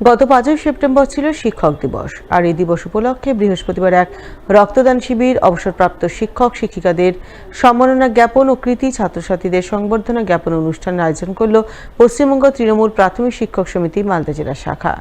গত 5ই সেপ্টেম্বর ছিল শিক্ষক দিবস, আর এই দিবস উপলক্ষে বৃহস্পতিবার এক রক্তদান শিবির, অবসরপ্রাপ্ত শিক্ষক শিক্ষিকাদের সম্মাননা জ্ঞাপন ও কৃতি ছাত্রছাত্রীদের সংবর্ধনা জ্ঞাপন অনুষ্ঠানের আয়োজন করল পশ্চিমবঙ্গ তৃণমূল প্রাথমিক শিক্ষক সমিতি মালদা জেলা শাখা।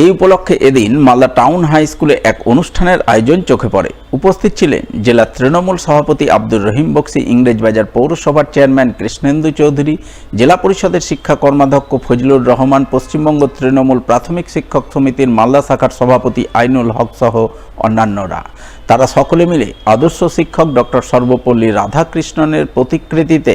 এই উপলক্ষে এদিন মালদা টাউন হাই স্কুলে এক অনুষ্ঠানের আয়োজন চোখে পড়ে। উপস্থিত ছিলেন জেলা তৃণমূল সভাপতি আব্দুর রহিম বক্সি, ইংরেজবাজার পৌরসভার চেয়ারম্যান কৃষ্ণেন্দু চৌধুরী, জেলা পরিষদের শিক্ষা কর্মাধ্যক্ষ ফজলুর রহমান, পশ্চিমবঙ্গ তৃণমূল প্রাথমিক শিক্ষক সমিতির মালদা শাখার সভাপতি আইনুল হক সহ অন্যান্যরা। তারা সকলে মিলে আদর্শ শিক্ষক ডক্টর সর্বপল্লী রাধাকৃষ্ণনের প্রতিকৃতিতে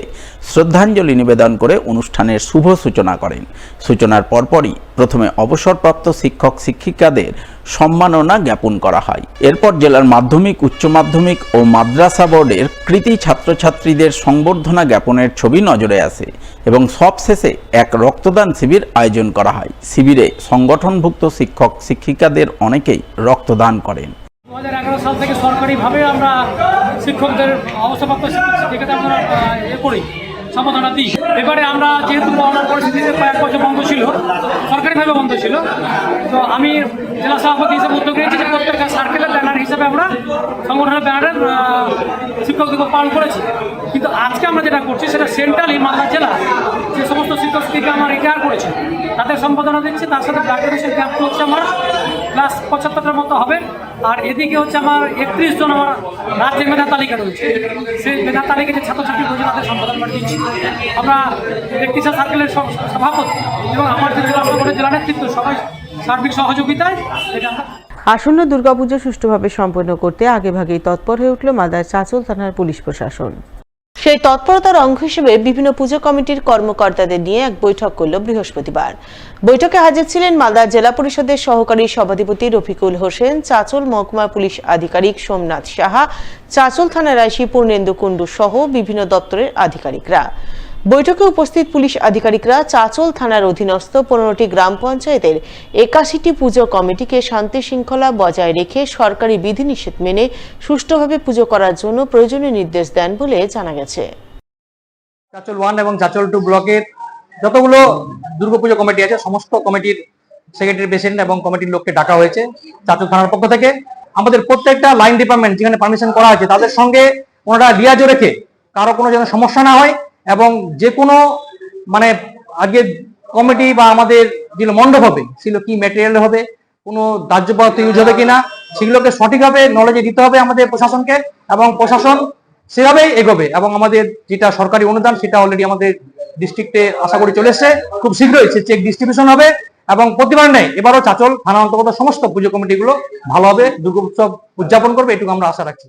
শ্রদ্ধাঞ্জলি নিবেদন করে অনুষ্ঠানের শুভ সূচনা করেন। সূচনার পরপরই প্রথমে অবসরপ্রাপ্ত শিক্ষক শিক্ষিকাদের সম্মাননা জ্ঞাপন করা হয়। এরপর জেলার মাধ্যমিক, উচ্চ মাধ্যমিক ও মাদ্রাসা বোর্ডের কৃতি ছাত্রছাত্রীদের সংবর্ধনা জ্ঞাপনের ছবি নজরে আসে এবং সবশেষে এক রক্তদান শিবির আয়োজন করা হয়। শিবিরে সংগঠনভুক্ত শিক্ষক শিক্ষিকাদের অনেকেই রক্তদান করেন। 2011 সাল থেকে সরকারিভাবে আমরা শিক্ষকদের অবসরপ্রাপ্ত শিক্ষিকাদের আমরা করি, সম্বোধনা দিই। এবারে আমরা যেহেতু করোনার পরিস্থিতিতে কয়েক বছর বন্ধ ছিল, সরকারিভাবে বন্ধ ছিল, তো আমি জেলা সভাপতি হিসেবে উদ্যোগ নিয়েছি যে প্রত্যেকটা সার্কেলের ব্যানার হিসেবে আমরা সংগঠনের ব্যানারের শিক্ষক দিবস পালন করেছি। কিন্তু আজকে আমরা যেটা করছি সেটা সেন্ট্রালি মালদা জেলা যে সমস্ত শিক্ষক শিক্ষিকা আমার রিটায়ার করেছে তাদের সম্বোধনা দিচ্ছি। তার সাথে ব্লাড ডোনেশন ক্যাম্প হচ্ছে আমার প্লাস 75টার মতো হবে। আর এদিকে হচ্ছে আমার 31 জন আমার রাজ্যের মেধা তালিকা রয়েছে, সেই মেধা তালিকা যে ছাত্রছাত্রী রয়েছে তাদের সম্বোধন আমরা দিচ্ছি। আমরা ব্যক্তি সার্কেলের সভাপতি এবং আমার যে জেলা সংগঠনের জেলা নেতৃত্ব সবাই সার্বিক সহযোগিতায় এটা আসন্ন দুর্গাপুজো সুষ্ঠুভাবে সম্পন্ন করতে আগেভাগেই তৎপর হয়ে উঠল মালদার চাঁচল থানার পুলিশ প্রশাসন। সেই তৎপরতার অঙ্গ হিসেবে বিভিন্ন পুজো কমিটির কর্মকর্তাদের নিয়ে এক বৈঠক করল বৃহস্পতিবার। বৈঠকে হাজির ছিলেন মালদা জেলা পরিষদের সহকারী সভাধিপতি রফিকুল হোসেন, চাঁচল মহকুমা পুলিশ আধিকারিক সোমনাথ সাহা, চাঁচল থানার আইসি পূর্ণেন্দু কুণ্ডু সহ বিভিন্ন দপ্তরের আধিকারিকরা। বৈঠকে উপস্থিত পুলিশ আধিকারিকরা চাঁচল থানার অধীনস্থ 15টি গ্রাম পঞ্চায়েতের 81টি পুজো কমিটিকে শান্তি শৃঙ্খলা বজায় রেখে সরকারি বিধিনিষেধ মেনে সুষ্ঠুভাবে পুজো করার জন্য প্রয়োজনীয় নির্দেশ দেন বলে জানা গেছে। চাঁচল 1 এবং চাঁচল 2 ব্লকের যতগুলো দুর্গাপুজো কমিটি আছে সমস্ত কমিটির সেক্রেটারি প্রেসিডেন্ট এবং কমিটির লোককে ডাকা হয়েছে চাঁচল থানার পক্ষ থেকে। আমাদের প্রত্যেকটা লাইন ডিপার্টমেন্ট যেখানে পারমিশন করা আছে তাদের সঙ্গে ওনারা লিয়াজও রেখে কারো কোনো যেন সমস্যা না হয় এবং যে কোনো মানে আজকে কমিটি বা আমাদের যে মণ্ডপ হবে সেগুলো কি ম্যাটেরিয়াল হবে, কোনো দাহ্য পদার্থ ইউজ হবে কিনা, সেগুলোকে সঠিকভাবে নলেজে দিতে হবে আমাদের প্রশাসনকে এবং প্রশাসন সেভাবেই এগোবে। এবং আমাদের যেটা সরকারি অনুদান সেটা অলরেডি আমাদের ডিস্ট্রিক্টে আশা করি চলে এসছে, খুব শীঘ্রই সে চেক ডিস্ট্রিবিউশন হবে এবং প্রতিবার নেই এবারও চাঁচল থানা অন্তর্গত সমস্ত পুজো কমিটিগুলো ভালোভাবে দুর্গোৎসব উদযাপন করবে, এটুকু আমরা আশা রাখছি।